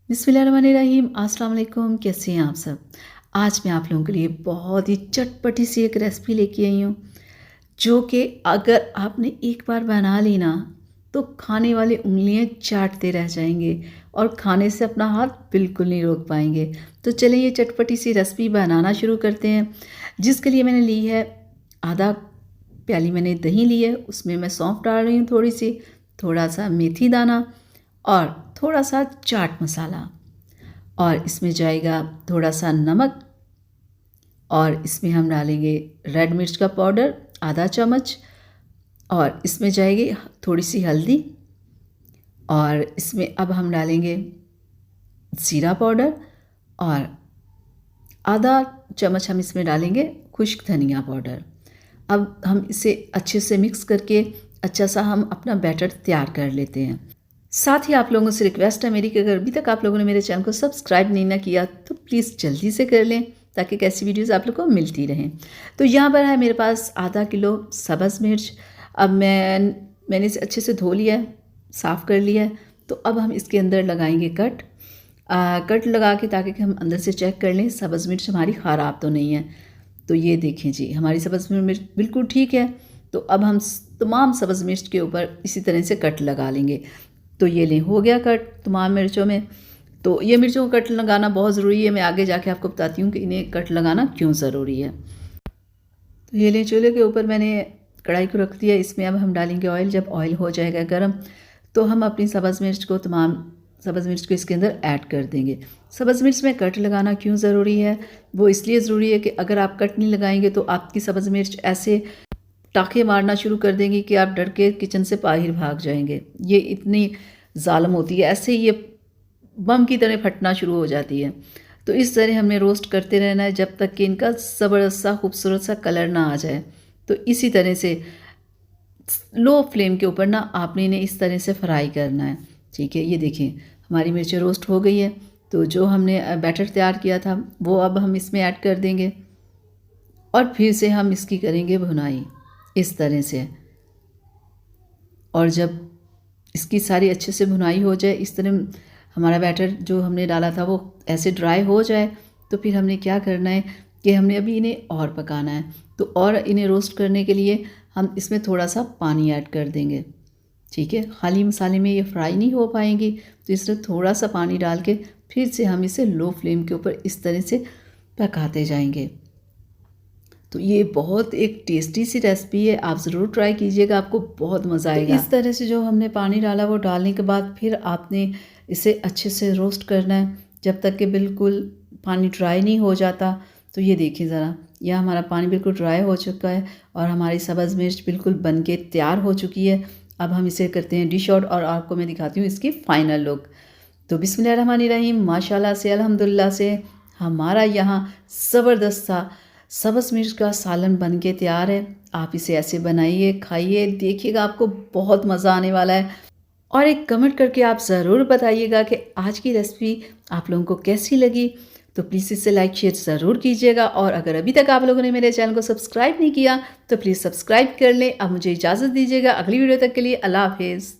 बिस्मिल्लाहिर्रहमानिर्रहीम। अस्सलाम वालेकुम। कैसे हैं आप सब? आज मैं आप लोगों के लिए बहुत ही चटपटी सी एक रेसिपी लेके आई हूँ, जो कि अगर आपने एक बार बना ली ना, तो खाने वाली उँगलियाँ चाटते रह जाएंगे और खाने से अपना हाथ बिल्कुल नहीं रोक पाएंगे। तो चलिए ये चटपटी सी रेसिपी बनाना शुरू करते हैं। जिसके लिए मैंने ली है आधा प्याली मैंने दही ली है, उसमें मैं सौंफ डाल रही हूँ थोड़ी सी, थोड़ा सा मेथी दाना और थोड़ा सा चाट मसाला, और इसमें जाएगा थोड़ा सा नमक, और इसमें हम डालेंगे रेड मिर्च का पाउडर आधा चम्मच, और इसमें जाएगी थोड़ी सी हल्दी, और इसमें अब हम डालेंगे जीरा पाउडर, और आधा चम्मच हम इसमें डालेंगे खुश्क धनिया पाउडर। अब हम इसे अच्छे से मिक्स करके अच्छा सा हम अपना बैटर तैयार कर लेते हैं। साथ ही आप लोगों से रिक्वेस्ट है मेरी कि अगर अभी तक आप लोगों ने मेरे चैनल को सब्सक्राइब नहीं ना किया तो प्लीज़ जल्दी से कर लें, ताकि कैसी वीडियोस आप लोग को मिलती रहें। तो यहाँ पर है मेरे पास आधा किलो सब्ज़ मिर्च। अब मैंने इसे अच्छे से धो लिया है, साफ़ कर लिया है। तो अब हम इसके अंदर लगाएंगे कट लगा के, ताकि हम अंदर से चेक कर लें सब्ज़ मिर्च हमारी ख़राब तो नहीं है। तो ये देखें जी, हमारी सब्ज़ मिर्च बिल्कुल ठीक है। तो अब हम तमाम सब्ज़ मिर्च के ऊपर इसी तरह से कट लगा लेंगे। तो ये लें, हो गया कट तमाम मिर्चों में। तो ये मिर्चों को कट लगाना बहुत ज़रूरी है। मैं आगे जाके आपको बताती हूँ कि इन्हें कट लगाना क्यों ज़रूरी है। तो ये लें, चूल्हे के ऊपर मैंने कढ़ाई को रख दिया। इसमें अब हम डालेंगे ऑयल। जब ऑयल हो जाएगा गर्म, तो हम अपनी तमाम सब्ज़ मिर्च को इसके अंदर ऐड कर देंगे। सब्ज़ मिर्च में कट लगाना क्यों ज़रूरी है? वो इसलिए ज़रूरी है कि अगर आप कट नहीं लगाएंगे तो आपकी सब्ज़ मिर्च ऐसे टाँके मारना शुरू कर देंगी कि आप डर के किचन से बाहर भाग जाएंगे। ये इतनी ज़ालिम होती है, ऐसे ही ये बम की तरह फटना शुरू हो जाती है। तो इस तरह हमें रोस्ट करते रहना है जब तक कि इनका ज़बरदस्त सा खूबसूरत सा कलर ना आ जाए। तो इसी तरह से लो फ्लेम के ऊपर ना आपने इन्हें इस तरह से फ्राई करना है। ठीक है, ये देखिए हमारी मिर्चें रोस्ट हो गई है। तो जो हमने बैटर तैयार किया था वो अब हम इसमें ऐड कर देंगे, और फिर से हम इसकी करेंगे भुनाई इस तरह से। और जब इसकी सारी अच्छे से भुनाई हो जाए, इस तरह हमारा बैटर जो हमने डाला था वो ऐसे ड्राई हो जाए, तो फिर हमने क्या करना है कि हमने अभी इन्हें और पकाना है। तो और इन्हें रोस्ट करने के लिए हम इसमें थोड़ा सा पानी ऐड कर देंगे। ठीक है, खाली मसाले में ये फ्राई नहीं हो पाएंगी, तो इसमें थोड़ा सा पानी डाल के फिर से हम इसे लो फ्लेम के ऊपर इस तरह से पकाते जाएंगे। तो ये बहुत एक टेस्टी सी रेसिपी है, आप ज़रूर ट्राई कीजिएगा, आपको बहुत मज़ा आएगा। तो इस तरह से जो हमने पानी डाला वो डालने के बाद फिर आपने इसे अच्छे से रोस्ट करना है जब तक कि बिल्कुल पानी ड्राई नहीं हो जाता। तो ये देखिए ज़रा, यह हमारा पानी बिल्कुल ड्राई हो चुका है और हमारी सब्ज़ मिर्च बिल्कुल बन के तैयार हो चुकी है। अब हम इसे करते हैं डिश आउट, और आपको मैं दिखाती हूँ इसकी फ़ाइनल लुक। तो बिस्मिल्लाहिर्रहमानिर्रहीम, माशाल्लाह से अल्हम्दुलिल्लाह से हमारा यहाँ ज़बरदस्त सा सब्ज़ मिर्च का सालन बन के तैयार है। आप इसे ऐसे बनाइए, खाइए, देखिएगा आपको बहुत मज़ा आने वाला है। और एक कमेंट करके आप ज़रूर बताइएगा कि आज की रेसिपी आप लोगों को कैसी लगी। तो प्लीज़ इसे लाइक शेयर ज़रूर कीजिएगा, और अगर अभी तक आप लोगों ने मेरे चैनल को सब्सक्राइब नहीं किया तो प्लीज़ सब्सक्राइब कर लें। अब मुझे इजाज़त दीजिएगा, अगली वीडियो तक के लिए अल्लाह हाफिज़।